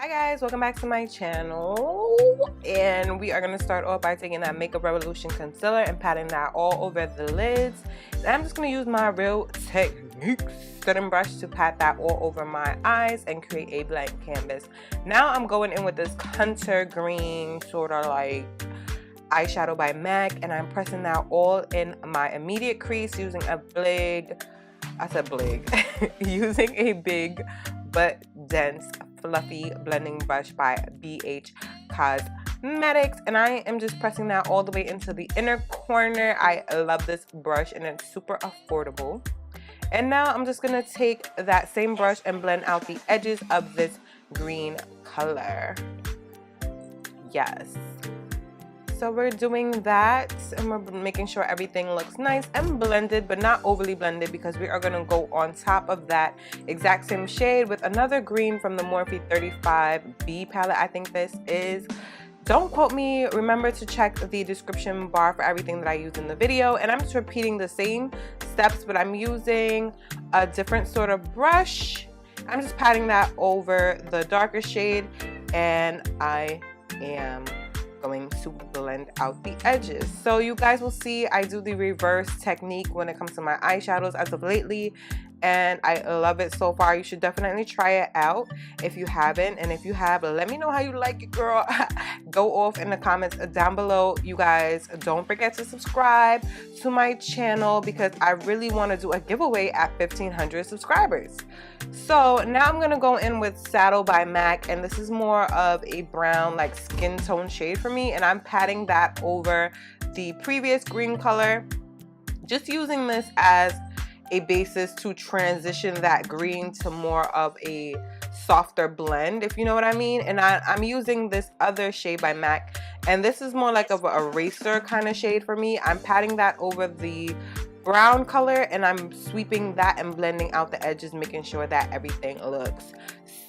Hi guys, welcome back to my channel, and we are going to start off by taking that Makeup Revolution concealer and patting that all over the lids. And I'm just going to use my Real Techniques setting brush to pat that all over my eyes and create a blank canvas. Now I'm going in with this hunter green sort of like eyeshadow by MAC, and I'm pressing that all in my immediate crease using a big, using a big but dense fluffy blending brush by BH Cosmetics, and I am just pressing that all the way into the inner corner. I love this brush and it's super affordable. And now I'm just gonna take that same brush and blend out the edges of this green color. Yes. So we're doing that, and we're making sure everything looks nice and blended, but not overly blended, because we are going to go on top of that exact same shade with another green from the Morphe 35B palette, I think this is. Don't quote me. Remember to check the description bar for everything that I use in the video. And I'm just repeating the same steps, but I'm using a different sort of brush. I'm just patting that over the darker shade, and I am going to blend out the edges. So you guys will see I do the reverse technique when it comes to my eyeshadows as of lately, and I love it so far. You should definitely try it out if you haven't, and if you have, let me know how you like it, girl. Go off in the comments down below. You guys, don't forget to subscribe to my channel because I really want to do a giveaway at 1,500 subscribers. So now I'm gonna go in with Saddle by MAC, and this is more of a brown like skin tone shade for me, and I'm patting that over the previous green color, just using this as a basis to transition that green to more of a softer blend, if you know what I mean. And I'm using this other shade by MAC, and this is more like of an eraser kind of shade for me. I'm patting that over the brown color, and I'm sweeping that and blending out the edges, making sure that everything looks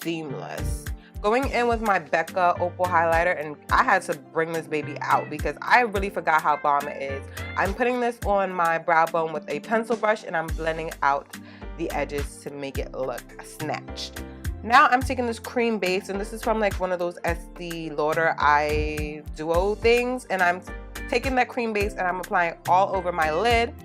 seamless. Going in with my Becca Opal highlighter, and I had to bring this baby out because I really forgot how bomb it is. I'm putting this on my brow bone with a pencil brush, and I'm blending out the edges to make it look snatched. Now I'm taking this cream base, and this is from like one of those Estee Lauder eye duo things, and I'm taking that cream base and I'm applying all over my lid,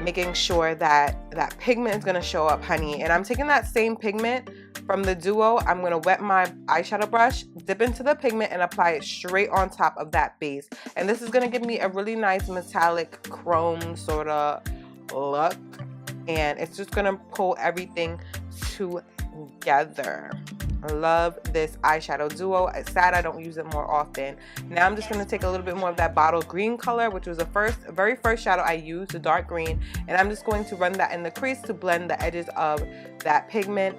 making sure that that pigment is going to show up, honey. And I'm taking that same pigment from the duo. I'm going to wet my eyeshadow brush, dip into the pigment, and apply it straight on top of that base. And this is going to give me a really nice metallic chrome sort of look, and it's just going to pull everything together. I love this eyeshadow duo. It's sad I don't use it more often. Now I'm just going to take a little bit more of that bottle green color, which was the very first shadow I used, the dark green, and I'm just going to run that in the crease to blend the edges of that pigment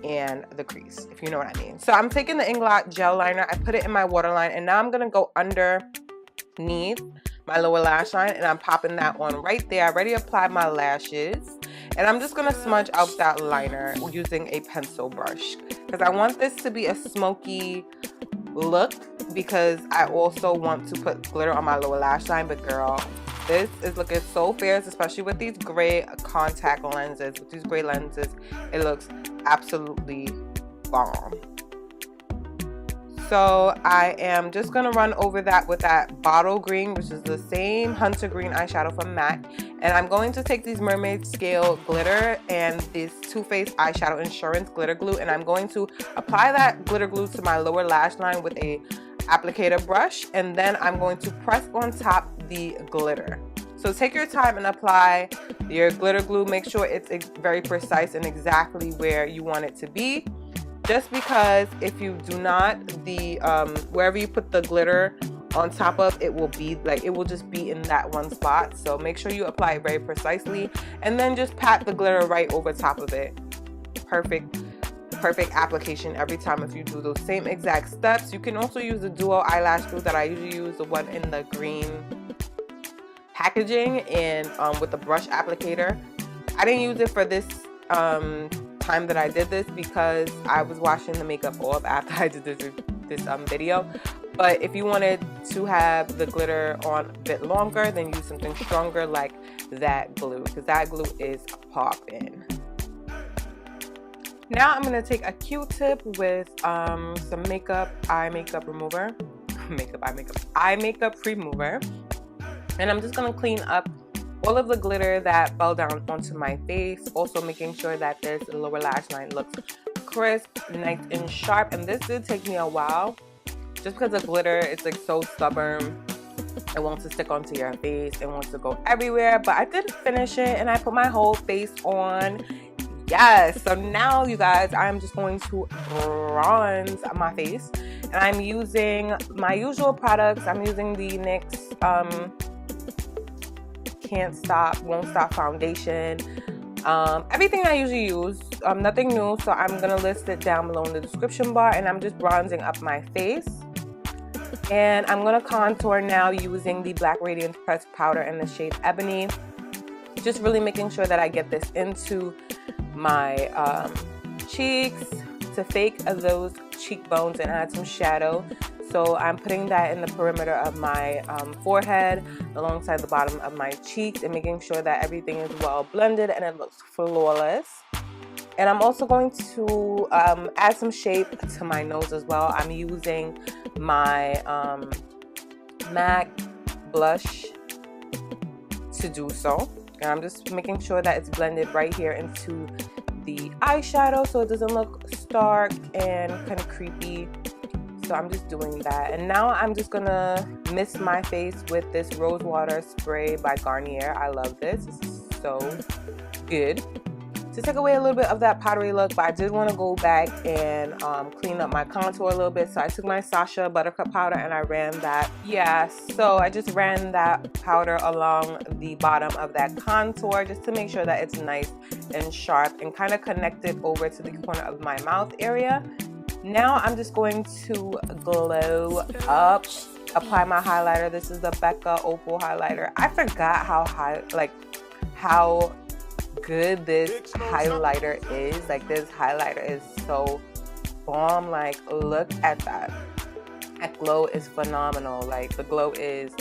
and the crease, if you know what I mean. So I'm taking the Inglot Gel Liner, I put it in my waterline, and now I'm going to go underneath my lower lash line, and I'm popping that on right there. I already applied my lashes, and I'm just going to smudge out that liner using a pencil brush because I want this to be a smoky look, because I also want to put glitter on my lower lash line. But girl, this is looking so fierce, especially with these gray contact lenses. With these gray lenses, it looks absolutely bomb. So I am just going to run over that with that bottle green, which is the same hunter green eyeshadow from MAC. And I'm going to take these Mermaid scale glitter and this Too Faced eyeshadow insurance glitter glue, and I'm going to apply that glitter glue to my lower lash line with a applicator brush, and then I'm going to press on top the glitter. So take your time and apply your glitter glue. Make sure it's very precise and exactly where you want it to be. Just because if you do not, wherever you put the glitter on top of, it will be like, it will just be in that one spot. So make sure you apply it very precisely, and then just pat the glitter right over top of it. Perfect application every time if you do those same exact steps. You can also use the duo eyelash glue that I usually use, the one in the green packaging, and with the brush applicator. I didn't use it for this time that I did this because I was washing the makeup off after I did this video. But if you wanted to have the glitter on a bit longer, then use something stronger like that glue, because that glue is popping. Now I'm gonna take a Q-tip with some eye makeup remover, eye makeup remover, and I'm just gonna clean up all of the glitter that fell down onto my face. Also making sure that this lower lash line looks crisp, nice and sharp. And this did take me a while, just because the glitter is like so stubborn. It wants to stick onto your face. It wants to go everywhere. But I did finish it, and I put my whole face on. Yes, so now you guys, I'm just going to bronze my face, and I'm using my usual products. I'm using the NYX Won't Stop foundation. Everything I usually use, nothing new, so I'm gonna list it down below in the description bar. And I'm just bronzing up my face, and I'm gonna contour now using the Black Radiance Pressed Powder in the shade Ebony. Just really making sure that I get this into my cheeks to fake those cheekbones and add some shadow. So I'm putting that in the perimeter of my forehead alongside the bottom of my cheeks, and making sure that everything is well blended and it looks flawless. And I'm also going to add some shape to my nose as well. I'm using my MAC blush to do so. And I'm just making sure that it's blended right here into the eyeshadow so it doesn't look stark and kind of creepy. So I'm just doing that. And now I'm just gonna mist my face with this Rose Water Spray by Garnier. I love this. This is so good to take away a little bit of that powdery look, but I did want to go back and clean up my contour a little bit. So I took my Sacha Buttercup powder and I ran that. Yeah, so I just ran that powder along the bottom of that contour just to make sure that it's nice and sharp and kind of connected over to the corner of my mouth area. Now I'm just going to glow up, apply my highlighter. This is the Becca Opal highlighter. I forgot how good this highlighter is. Like, this highlighter is so bomb. Like, look at that. That glow is phenomenal. Like, the glow is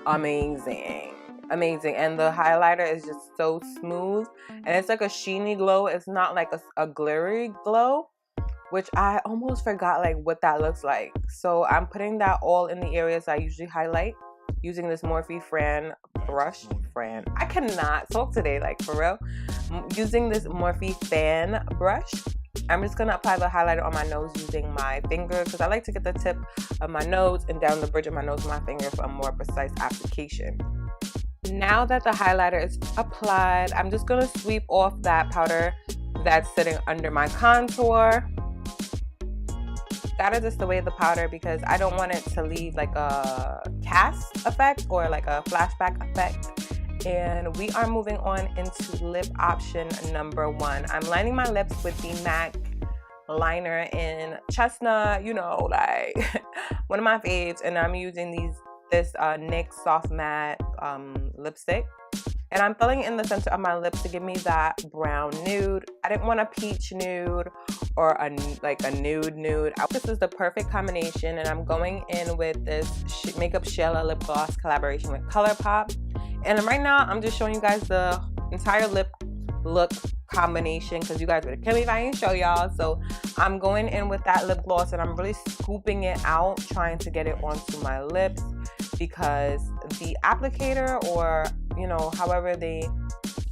amazing. And the highlighter is just so smooth, and it's like a sheeny glow. It's not like a glittery glow, which I almost forgot like what that looks like. So I'm putting that all in the areas I usually highlight using this Morphe brush. I cannot talk today, like, for real. Using this Morphe fan brush, I'm just gonna apply the highlighter on my nose using my finger, because I like to get the tip of my nose and down the bridge of my nose with my finger for a more precise application. Now that the highlighter is applied, I'm just gonna sweep off that powder that's sitting under my contour. Gotta just away the powder because I don't want it to leave like a cast effect or like a flashback effect. And we are moving on into lip option number 1. I'm lining my lips with the MAC liner in Chestnut, you know, like one of my faves. And I'm using this NYX Soft Matte lipstick. And I'm filling in the center of my lips to give me that brown nude. I didn't want a peach nude or a nude. This is the perfect combination, and I'm going in with this MakeupShayla lip gloss collaboration with Colourpop. And right now, I'm just showing you guys the entire lip look combination because you guys would kill me if I didn't show y'all. So I'm going in with that lip gloss, and I'm really scooping it out, trying to get it onto my lips, because the applicator, or you know, however they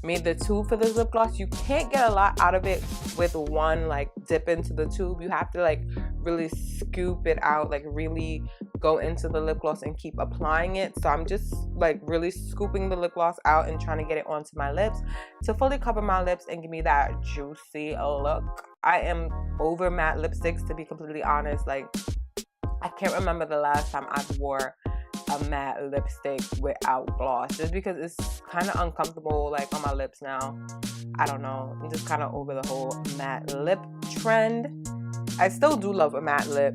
made the tube for this lip gloss, you can't get a lot out of it with one like dip into the tube. You have to like really scoop it out, like really go into the lip gloss and keep applying it. So I'm just like really scooping the lip gloss out and trying to get it onto my lips to fully cover my lips and give me that juicy look. I am over matte lipsticks, to be completely honest. Like, I can't remember the last time I wore a matte lipstick without gloss, just because it's kind of uncomfortable like on my lips now. I don't know, I'm just kind of over the whole matte lip trend. I still do love a matte lip,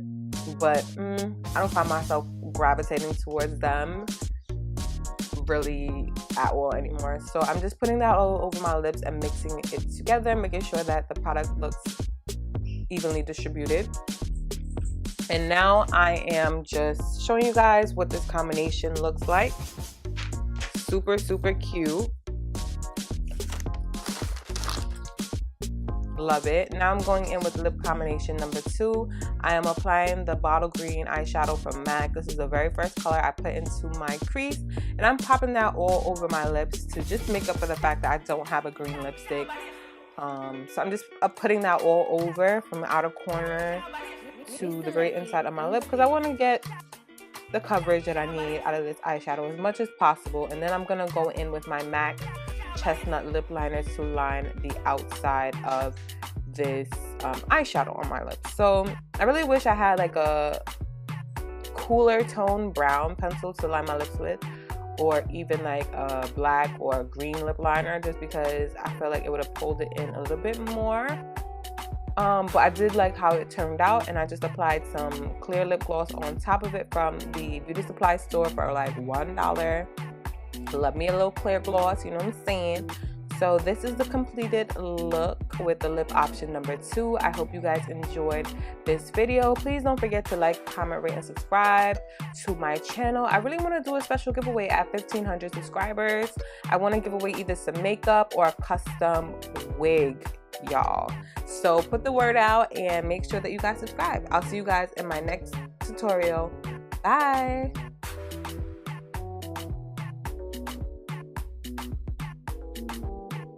but I don't find myself gravitating towards them really at all anymore. So I'm just putting that all over my lips and mixing it together, making sure that the product looks evenly distributed. And now I am just showing you guys what this combination looks like. Super, super cute. love it. Now I'm going in with lip combination number 2. I am applying the bottle green eyeshadow from MAC. This is the very first color I put into my crease, and I'm popping that all over my lips to just make up for the fact that I don't have a green lipstick. So I'm just putting that all over from the outer corner to the very inside of my lip, because I want to get the coverage that I need out of this eyeshadow as much as possible. And then I'm going to go in with my MAC Chestnut Lip Liner to line the outside of this eyeshadow on my lips. So I really wish I had like a cooler tone brown pencil to line my lips with, or even like a black or a green lip liner, just because I feel like it would have pulled it in a little bit more. But I did like how it turned out, and I just applied some clear lip gloss on top of it from the beauty supply store for like $1. Love me a little clear gloss, you know what I'm saying? So this is the completed look with the lip option number 2. I hope you guys enjoyed this video. Please don't forget to like, comment, rate, and subscribe to my channel. I really want to do a special giveaway at 1,500 subscribers. I want to give away either some makeup or a custom wig, y'all. So put the word out and make sure that you guys subscribe. I'll see you guys in my next tutorial. Bye.